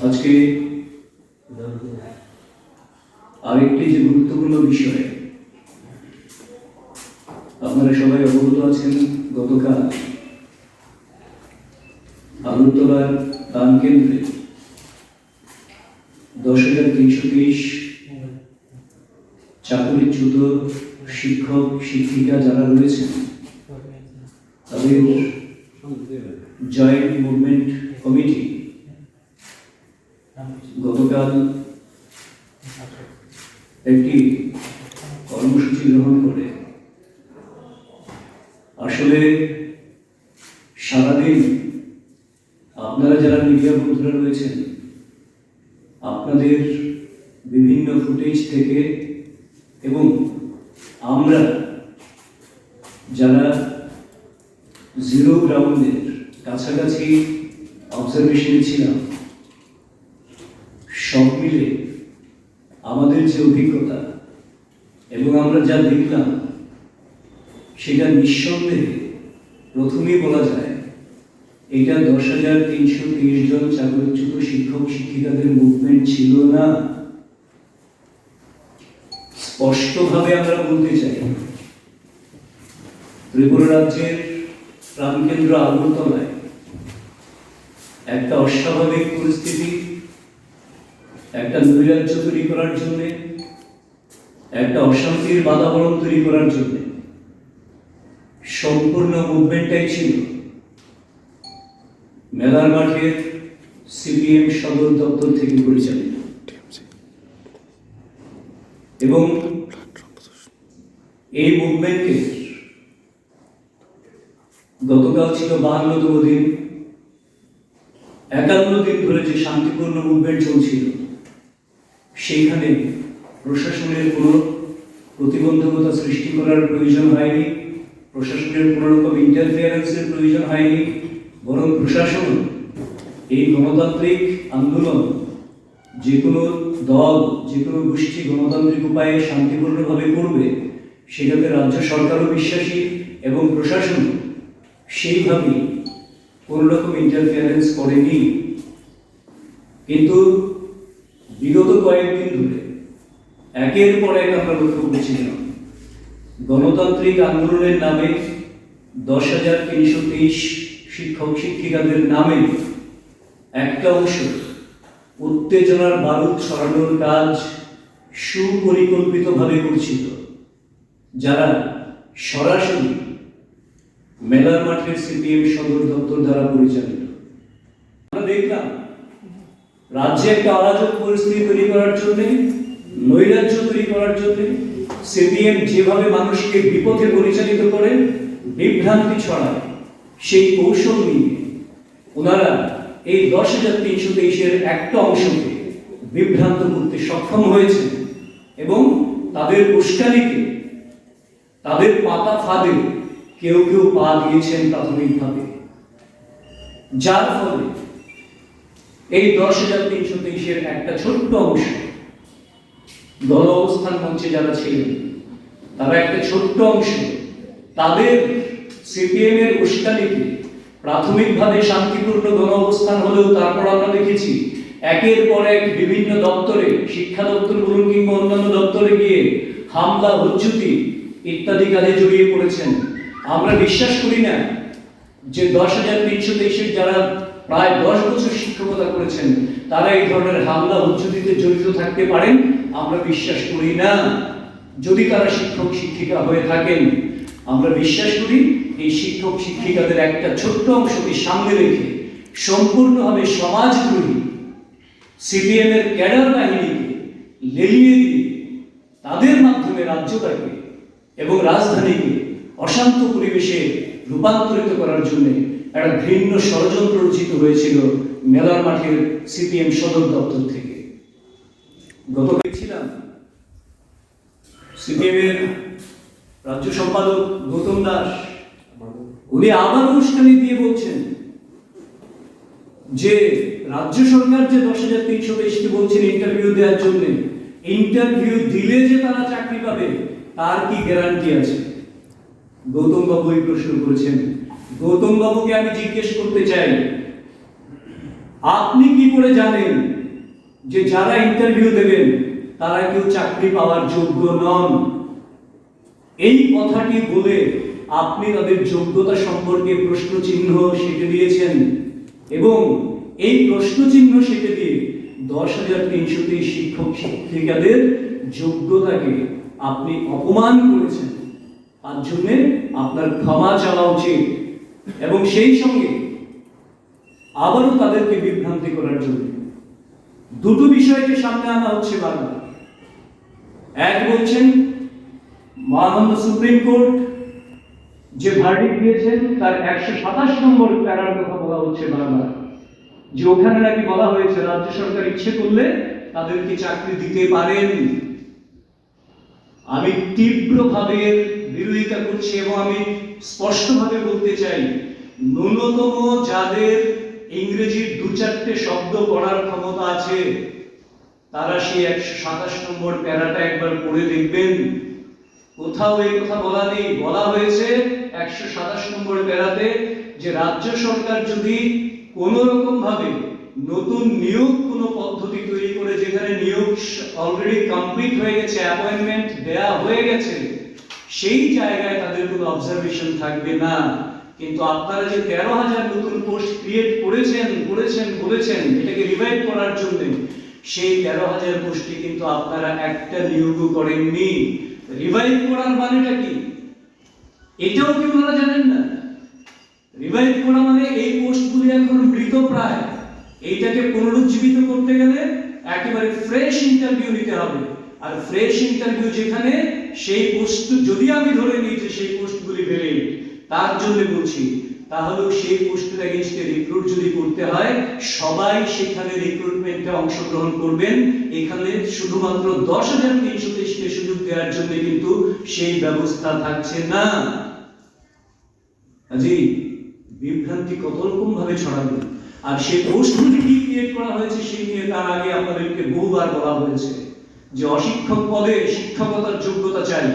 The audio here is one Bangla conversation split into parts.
আজকে আরেকটি যে গুরুত্বপূর্ণ বিষয়, আপনারা সবাই অবগত আছেন, গতকাল আগরতলার দান কেন্দ্রে 10,323 চাকরিচ্যুত শিক্ষক শিক্ষিকা যারা রয়েছেন তাদের জয়েন্ট মুভমেন্ট কমিটি গতকাল একটি কর্মসূচি গ্রহণ করে আসলে সারাদিন আপনারা যারা মিডিয়া বন্ধুরা রয়েছেন আপনাদের বিভিন্ন ফুটেজ থেকে এবং আমরা যারা জিরো গ্রাউন্ডের কাছাকাছি অবজারভেশনে ছিলাম, সব মিলে আমাদের যে অভিজ্ঞতা এবং আমরা যা দেখলাম সেটা নিঃসন্দেহে প্রথমেই বলা যায় এটা 10,323 জন চাকরিচ্যুত শিক্ষক শিক্ষিকাদের মুভমেন্ট ছিল না। স্পষ্টভাবে আমরা বলতে চাই, ত্রিপুরা রাজ্যের প্রাণকেন্দ্র আগরতলায় একটা অস্বাভাবিক পরিস্থিতি, একটা নৈরাজ্য তৈরি করার জন্য, একটা অশান্তির বাতাবরণ তৈরি করার জন্য সম্পূর্ণ মুভমেন্টটাই ছিল মেলার মাঠের সিপিএম সদর দপ্তর থেকে পরিচালিত। এবং এই মুভমেন্টের গতকাল ছিল 52তম দিন। 51 দিন ধরে যে শান্তিপূর্ণ মুভমেন্ট চলছিল সেইখানে প্রশাসনের কোনো প্রতিবন্ধকতা সৃষ্টি করার প্রয়োজন হয়নি, প্রশাসনের কোনো রকম ইন্টারফিয়ারেন্সের প্রয়োজন হয়নি, বরং প্রশাসন এই গণতান্ত্রিক আন্দোলন যে কোনো দল যে কোনো গোষ্ঠী গণতান্ত্রিক উপায়ে শান্তিপূর্ণভাবে করবে সেটাতে রাজ্য সরকারও বিশ্বাসী এবং প্রশাসন সেইভাবেই কোনো রকম ইন্টারফিয়ারেন্স করেনি। কিন্তু বিগত কয়েকদিন ধরে একের পর এক আমরা লক্ষ্য করছিলাম গণতান্ত্রিক আন্দোলনের নামে 10,323 শিক্ষক শিক্ষিকাদের নামে একটা অংশ উত্তেজনার বারুদ ছড়ানোর কাজ সুপরিকল্পিতভাবে করছিল, যারা সরাসরি মেলার মাঠের সিপিএম সদর দপ্তর দ্বারা পরিচালিত। আমরা দেখলাম রাজ্যে একটা অরাজক পরিস্থিতি তৈরি করার জন্য, নৈরাজ্য তৈরি করার জন্য সিপিএম যেভাবে মানুষকে বিপথে পরিচালিত করে, বিভ্রান্তি ছড়ায়, সেই কৌশল নিয়ে ওনারা এই 10,323-এর একটা অংশকে বিভ্রান্ত করতে সক্ষম হয়েছে এবং তাদের উস্কানিতে, তাদের পাতা ফাঁদে কেউ কেউ পা দিয়েছেন প্রাথমিকভাবে, যার ফলে এই 10,323-এর একটা ছোট্ট অংশ দল অবস্থান মঞ্চে যারা ছিলেন তারা একটা ছোট্ট অংশ তাদের সিপিএম এর উস্কানিতে প্রাথমিকভাবে শান্তিপূর্ণ গণ অবস্থান হলেও তারপর আমরা দেখেছি একের পর এক বিভিন্ন দপ্তরে, শিক্ষা দপ্তর বলুন কিংবা অন্যান্য দপ্তরে গিয়ে হামলা, হুজ্জুতি ইত্যাদি কাজে জড়িয়ে পড়েছেন। আমরা বিশ্বাস করি না যে 10,323-এর যারা প্রায় 10 বছর শিক্ষকতা করেছেন তারা এই ধরনের হামলা হুজ্জুতিতে জড়িত থাকতে পারেন। আমরা বিশ্বাস করি না। যদি তারা শিক্ষক শিক্ষিকা হয়ে থাকেন, আমরা বিশ্বাস করি এই শিক্ষক শিক্ষিকাদের একটা ছোট্ট অংশকে সামনে রেখে সম্পূর্ণভাবে সমাজদ্রোহী সিপিএম এর ক্যাডার বাহিনীকে লেলিয়ে দিয়ে তাদের মাধ্যমে রাজ্যটাকে এবং রাজধানীকে অশান্ত পরিবেশে রূপান্তরিত করার জন্য একটা ভিন্ন ষড়যন্ত্র রচিত হয়েছিল মেলার মাঠের সিপিএম সদর দপ্তর থেকে। গতকাল ছিলাম সিপিএম এর রাজ্য সম্পাদক গৌতম দাস, উনি আবার অনুষ্ঠানে দিয়ে বলছেন যে রাজ্য সরকার যে 10,323-কে বলছেন ইন্টারভিউ দেওয়ার জন্য, ইন্টারভিউ দিলে যে তারা চাকরি পাবে তার কি গ্যারান্টি আছে? গৌতম বাবু এই প্রশ্ন করেছেন। গৌতম বাবুকে আমি জিজ্ঞেস করতে চাই, আপনি কি করে জানেন যে যারা ইন্টারভিউ দেবেন তারা কেউ চাকরি পাওয়ার যোগ্য নন? এই কথাটি বলে আপনি তাদের যোগ্যতা সম্পর্কে প্রশ্ন চিহ্ন সেঁটে দিয়েছেন এবং এই প্রশ্ন চিহ্ন সেঁটে দিয়ে 10,300 শিক্ষক শিক্ষিকাদের যোগ্যতাকে আপনি অপমান করেছেন। তার জন্য আপনার ক্ষমা চাওয়া উচিত এবং সেই সঙ্গে আবারও তাদেরকে বিভ্রান্তি করার জন্য দুটো বিষয়কে সামনে আনা হচ্ছে বারবার। এক বলছেন মহামান্য সুপ্রিম কোর্ট যে ভার্ডিক্ট দিয়েছেন তার 127 নম্বর প্যারার কথা বলা হচ্ছে বারবার, যে ওখানে নাকি বলা হয়েছে রাজ্য সরকার ইচ্ছে করলে তাদেরকে চাকরি দিতে পারেন। আমি তীব্রভাবে বিরোধিতা করছি এবং আমি স্পষ্টভাবে বলতে চাই, ন্যূনতম যাদের ইংরেজির 2-4টে শব্দ পড়ার ক্ষমতা আছে তারা সেই 127 নম্বর প্যারাটা একবার পড়ে দেখবেন। কোথাও এই কথা বলা নেই। বলা হয়েছে 127 নম্বর প্যারাতে যে রাজ্য সরকার যদি কোনো রকম ভাবে নতুন নিয়োগ কোনো পদ্ধতি তৈরি করে, যেখানে নিয়োগ অলরেডি কমপ্লিট হয়ে গেছে, অ্যাপয়েন্টমেন্ট দেয়া হয়ে গেছে, সেই জায়গায় তাদের কোনো অবজারভেশন থাকবে না। কিন্তু আপনারা যে 13,000 নতুন পোস্ট ক্রিয়েট বলেছেন এটাকে রিভাইভ করার জন্য, সেই 13,000 পোস্টে কিন্তু আপনারা একটা নিয়োগও করেননি। রিভাইভ করার মানেটা কি এটাও কি আপনারা জানেন না? রিভাইভ করা মানে এই পোস্টগুলি এখন মৃতপ্রায়, এইটাকে পুনরুজ্জীবিত করতে গেলে একেবারে ফ্রেশ ইন্টারভিউ নিতে হবে। আর ফ্রেশ ইন্টারভিউ যেখানে, সেই পোস্ট যদি আমি ধরে নিই যে সেই পোস্টগুলি ভ্যালিড, তার জন্য বলছি তাহলে সেই পোস্টের এগেইনস্টে রিক্রুট যদি করতে হয় সবাই সেখানে রিক্রুটমেন্টে অংশগ্রহণ করবেন। এখানে শুধুমাত্র 10,323 সুযোগ দেওয়ার জন্য কিন্তু সেই ব্যবস্থা থাকছে না। জি, বিভ্রান্তি কত রকম ভাবে ছড়াবে। আর সেই পোস্টগুলি কি ক্রিয়েট করা হয়েছে সেই নিয়ে তার আগে আপনাদেরকে বহুবার বলা হয়েছে যে অশিক্ষক পদে শিক্ষকতার যোগ্যতা চাই,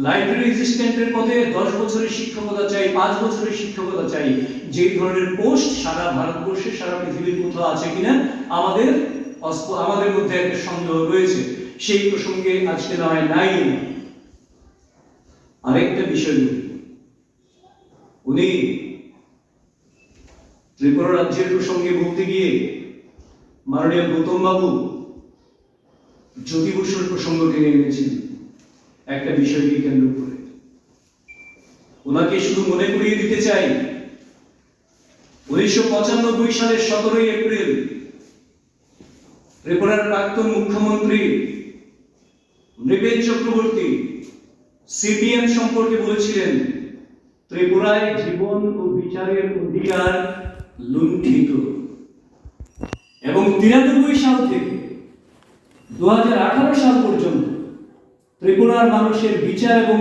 লাইব্রেরি অ্যাসিস্ট্যান্টের পদে 10 বছরের শিক্ষকতা চাই, 5 বছরের শিক্ষকতা চাই। যে ধরনের পোস্ট সারা ভারতবর্ষে, সারা পৃথিবীর কোথাও আছে কিনা আমাদের মধ্যে একটা সন্দেহ রয়েছে। সেই প্রসঙ্গে আজকে নয় নাই। আরেকটা বিষয় উনি ত্রিপুরা রাজ্যের প্রসঙ্গে বলতে গিয়ে মাননীয় গৌতম বাবু জ্যোতি বসুর প্রসঙ্গ টেনে এনেছিলেন একটা বিষয়কে কেন্দ্র করে। ওনাকে শুধু মনে করিয়ে দিতে চাই, 1995 সালের 17 এপ্রিল ত্রিপুরার প্রাক্তন মুখ্যমন্ত্রী নৃপেন চক্রবর্তী সিপিএম সম্পর্কে বলেছিলেন ত্রিপুরায় জীবন ও বিচারের অধিকার লুণ্ঠিত। এবং 93 সাল থেকে 2018 সাল পর্যন্ত ত্রিপুরার মানুষের বিচার এবং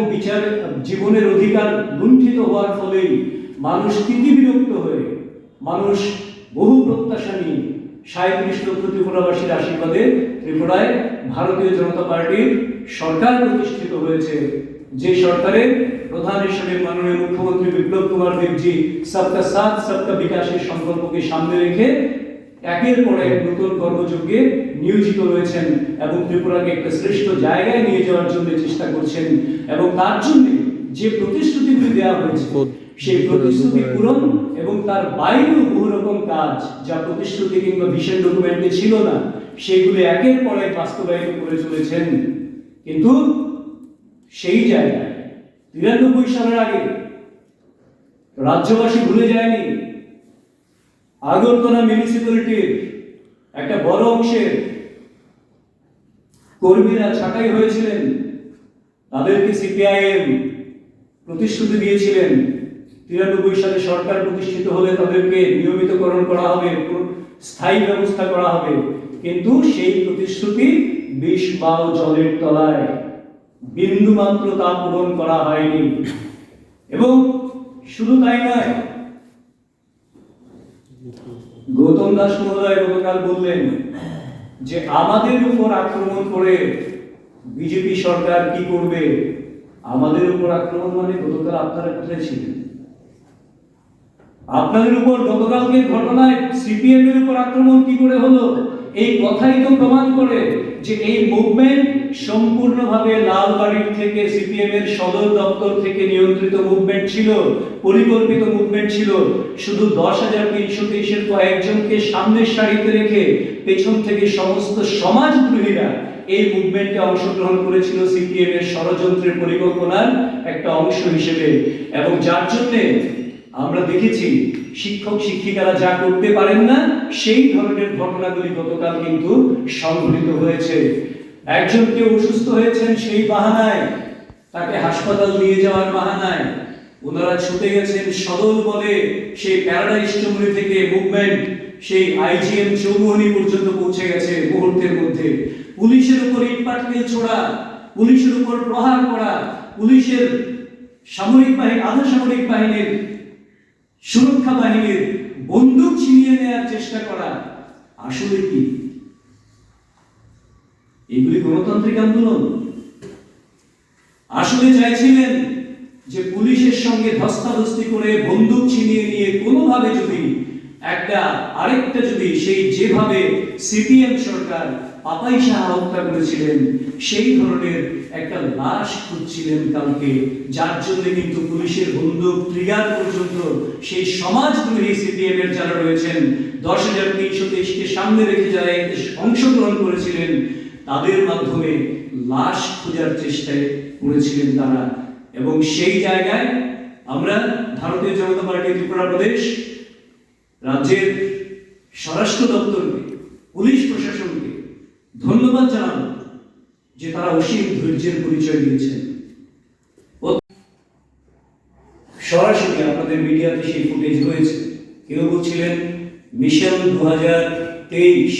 জীবনের অধিকার লুণ্ঠিত হওয়ার ফলে মানুষ তিতিবিরক্ত হয়ে, মানুষ বহু প্রত্যাশা নিয়ে 37 লক্ষ ত্রিপুরাবাসীর আশীর্বাদে ত্রিপুরায় ভারতীয় জনতা পার্টির সরকার প্রতিষ্ঠিত হয়েছে। যে সরকারের প্রধান হিসেবে মাননীয় মুখ্যমন্ত্রী বিপ্লব কুমার দেবজি সবকা সাথ সবকা বিকাশের সংকল্পকে সামনে রেখে একের পর এক নতুন কর্মযজ্ঞে নিয়োজিত রয়েছেন এবং ত্রিপুরাকে একটা শ্রেষ্ঠ জায়গায় নিয়ে যাওয়ার জন্য চেষ্টা করছেন। এবং তার জন্য যে প্রতিশ্রুতিগুলি দেওয়া হয়েছে সেই প্রতিশ্রুতি পূরণ এবং তার বাইরেও বহু রকম কাজ যা প্রতিশ্রুতি কিংবা ভিশন ডকুমেন্টে ছিল না, সেগুলি একের পর এক বাস্তবায়ন করে চলেছেন। কিন্তু সেই জায়গায় 93 সালের আগে রাজ্যবাসী ভুলে যায়নি আগরতলা মিউনিসিপ্যালিটির একটা বড় অংশের কর্মীরা ছাঁটাই হয়েছিলেন। তাদেরকে সিপিআইএম প্রতিশ্রুতি দিয়েছিলেন 93 সালে সরকার প্রতিষ্ঠিত হলে তাদেরকে নিয়মিতকরণ করা হবে, স্থায়ী ব্যবস্থা করা হবে। কিন্তু সেই প্রতিশ্রুতি 20 বাও জলের তলায়, বিন্দু মাত্র তা পূরণ করা হয়নি। এবং শুধু তাই নয়, গৌতম দাস মহোদয় গতকাল বললেন যে আমাদের উপর আক্রমণ করে বিজেপি সরকার কি করবে। আমাদের উপর আক্রমণ মানে গতকাল আপনারা কোথায় ছিলেন? আপনাদের উপর গতকালকের ঘটনায় সিপিএম এর উপর আক্রমণ কি করে হলো, এই কথাই তো প্রমাণ করে যে এই মুভমেন্ট সম্পূর্ণভাবে লালবাড়ির থেকে সিপিএম এর সদর দপ্তর থেকে নিয়ন্ত্রিত মুভমেন্ট ছিল, পরিকল্পিত মুভমেন্ট ছিল। শুধু 10,323-এর কয়েকজনকে সামনের সারিতে রেখে পেছন থেকে সমস্ত সমাজদ্রোহীরা এই মুভমেন্টে অংশগ্রহণ করেছিল সিপিএম এর ষড়যন্ত্রের পরিকল্পনার একটা অংশ হিসেবে। এবং যার জন্য আমরা দেখেছি শিক্ষক শিক্ষিকারা যা করতে পারেন না সেই ধরনের ঘটনাগুলি গতকাল কিন্তু সংঘটিত হয়েছে। একজন কেউ অসুস্থ হয়েছেন, সেই বাহানায় তাকে হাসপাতাল নিয়ে যাওয়ার বাহানায় ওনারা ছুটে গেছেন সদল বলে সেই প্যারাডাইস চৌমুহনী থেকে মুভমেন্ট সেই আইজিএম চৌমুহনী পর্যন্ত পৌঁছে গেছে মুহূর্তের মধ্যে। পুলিশের উপর ইটপাটকেল ছোড়া, পুলিশের উপর প্রহার করা, পুলিশের সামরিক বাহিনী, আধা সামরিক বাহিনীর, সুরক্ষা বাহিনীর বন্দুক ছিনিয়ে নেওয়ার চেষ্টা করা, আসলে কি এগুলি গণতান্ত্রিক আন্দোলন? আসলে চাইছিলেন যে পুলিশের সঙ্গে ধস্তাধস্তি করে বন্দুক ছিনিয়ে নিয়ে কোনোভাবে যদি আরেকটা যদি সেই যেভাবে সিপিএম সরকার পাপাই সাহা হত্যা করেছিলেন সেই ধরনের একটা লাশ খুঁজছিলেন কালকে, যার জন্য কিন্তু পুলিশের বন্দুক ট্রিগার পর্যন্ত সেই সমাজদ্রোহী সিপিএম এর যারা রয়েছেন 10,323-কে সামনে রেখে যারা এতে অংশগ্রহণ করেছিলেন তাদের মাধ্যমে লাশ খোঁজার চেষ্টায় করেছিলেন তারা। এবং সেই জায়গায় আমরা ভারতীয় জনতা পার্টি ত্রিপুরা প্রদেশ রাজ্যের স্বরাষ্ট্র দপ্তরকে, পুলিশ প্রশাসনকে ধন্যবাদ জানাবো যে তারা অসীম ধৈর্যের পরিচয় দিয়েছেন। সরাসরি আপনাদের মিডিয়াতে সেই ফুটেজ রয়েছে। কেউ বলছিলেন মিশন 2023,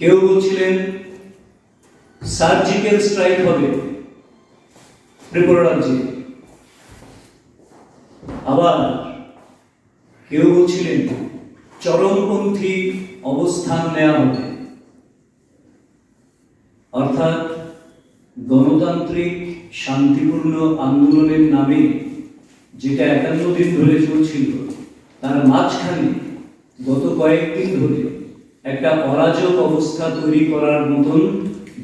কেউ বলছিলেন সার্জিক্যাল স্ট্রাইক হবে ত্রিপুরা রাজ্যে, আবার কেউ বলছিলেন চরমপন্থী অবস্থান নেওয়া হবে। অর্থাৎ গণতান্ত্রিক শান্তিপূর্ণ আন্দোলনের নামে যেটা 51 দিন ধরে চলছিল তার মাঝখানে গত কয়েকদিন ধরে একটা অরাজক অবস্থা তৈরি করার মতন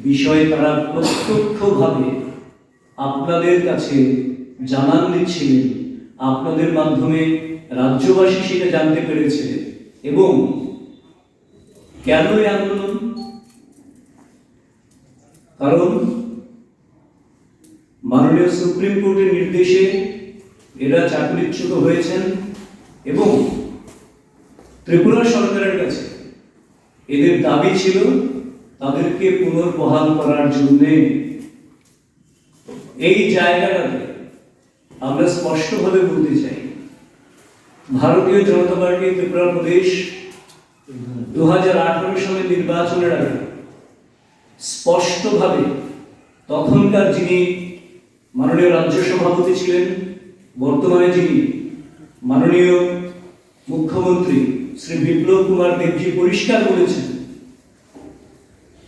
বিষয় তারা প্রত্যক্ষভাবে আপনাদের কাছে জানান দিচ্ছিলেন। আপনাদের মাধ্যমে রাজ্যবাসী সেটা জানতে পেরেছে। এবং কেন এই আন্দোলন? কারণ মাননীয় সুপ্রিম কোর্টের নির্দেশে এরা চাকরিচ্যুত হয়েছেন এবং ত্রিপুরা সরকারের কাছে এদের দাবি ছিল তাদেরকে পুনর্বহাল করার জন্য। এই জায়গাটাতে আমরা স্পষ্টভাবে বলতে চাই, ভারতীয় জনতা পার্টি ত্রিপুরা প্রদেশ 2018 সালের নির্বাচনের আগে স্পষ্টভাবে তখনকার যিনি মাননীয় রাজ্য সভাপতি ছিলেন, বর্তমানে যিনি মাননীয় মুখ্যমন্ত্রী শ্রী বিপ্লব কুমার দেবজি পরিষ্কার বলেছেন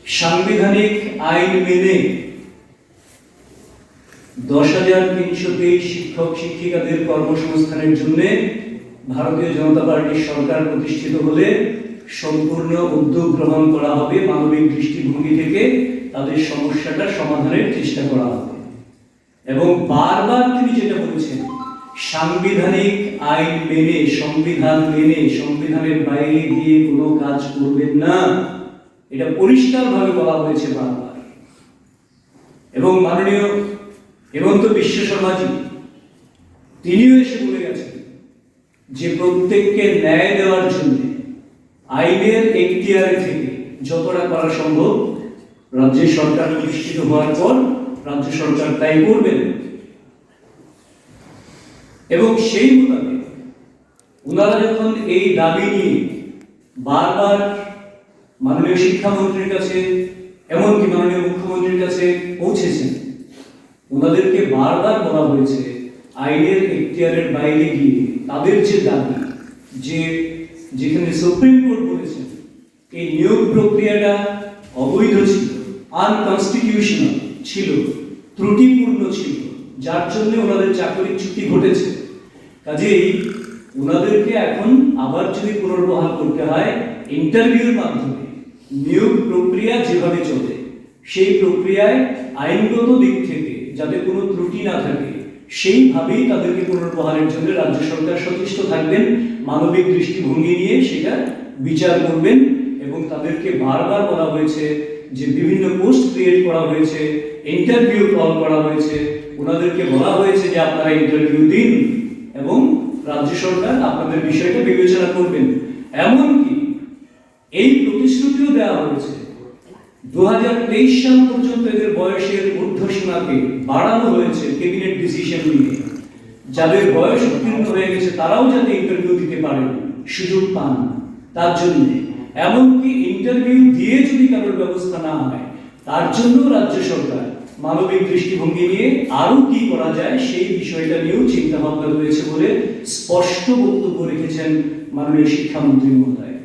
সাংবিধানিক আইন মেনে 10,323 শিক্ষক শিক্ষিকাদের কর্মসংস্থানের জন্য ভারতীয় জনতা পার্টির সরকার প্রতিষ্ঠিত হলে সম্পূর্ণ উদ্যোগ গ্রহণ করা হবে, মানবিক দৃষ্টিভঙ্গি থেকে তাদের সমস্যাটা সমাধানের চেষ্টা করা হবে। এবং বারবার তিনি যেটা বলেছেন সাংবিধানিক আইন মেনে, সংবিধান মেনে, সংবিধানের বাইরে গিয়ে কোনো কাজ করবেন না, এটা পরিষ্কারভাবে বলা হয়েছে বারবার। এবং মাননীয় হেমন্ত বিশ্ব শর্মাজি তিনিও এসে বলে গেছেন যে প্রত্যেককে ন্যায় দেওয়ার জন্য আইনের এখতিয়ার থেকে যতটা করা সম্ভব রাজ্য সরকার প্রতিষ্ঠিত হওয়ার পর রাজ্য সরকার তাই করবেন। এবং সেই মোতাবেক ওনারা যখন এই দাবি নিয়ে বারবার মাননীয় শিক্ষামন্ত্রীর কাছে, এমনকি মাননীয় মুখ্যমন্ত্রীর কাছে পৌঁছেছেন, ওনাদেরকে বারবার বলা হয়েছে আইনের এখতিয়ারের বাইরে গিয়ে তাদের যে দাবি, যে যেখানে সুপ্রিম কোর্ট বলেছেন এই নিয়োগ প্রক্রিয়াটা অবৈধ ছিল, আনকনস্টিটিউশনাল ছিল, ত্রুটিপূর্ণ ছিল, যার জন্য ওনাদের চাকরিচ্যুতি ঘটেছে। কাজেই ওনাদেরকে এখন আবার যদি পুনর্বহাল করতে হয়, ইন্টারভিউর মাধ্যমে নিয়োগ প্রক্রিয়া যেভাবে চলে সেই প্রক্রিয়ায় আইনগত দিক থেকে যাতে কোনো ত্রুটি না থাকে সেইভাবেই তাদেরকে পুনর্বহালের জন্য রাজ্য সরকার সচেষ্ট থাকবেন, মানবিক দৃষ্টিভঙ্গি নিয়ে সেটা বিচার করবেন। এবং তাদেরকে বারবার বলা হয়েছে যে বিভিন্ন পোস্ট ক্রিয়েট করা হয়েছে, ইন্টারভিউ কল করা হয়েছে, ওনাদেরকে বলা হয়েছে যে আপনারা ইন্টারভিউ দিন এবং রাজ্য সরকার আপনাদের বিষয়টা বিবেচনা করবেন। এমনকি এই প্রতিশ্রুতিও দেওয়া হয়েছে 2023 সাল পর্যন্ত এদের বয়সের ঊর্ধ্বসীমাকে বাড়ানো হয়েছে ক্যাবিনেট ডিসিশন নিয়ে। যাদের বয়স উত্তীর্ণ হয়ে গেছে তারাও যাতে ইন্টারভিউ দিতে পারেন, সুযোগ পান তার জন্য। এমনকি ইন্টারভিউ দিয়ে যদি কারোর ব্যবস্থা না হয় তার জন্য রাজ্য সরকার মানবিক দৃষ্টিভঙ্গি নিয়ে আরো কি করা যায় সেই বিষয়টা নিয়েও চিন্তা ভাবনা রয়েছে বলে স্পষ্ট বক্তব্য রেখেছেন মাননীয় শিক্ষামন্ত্রী মহোদয়।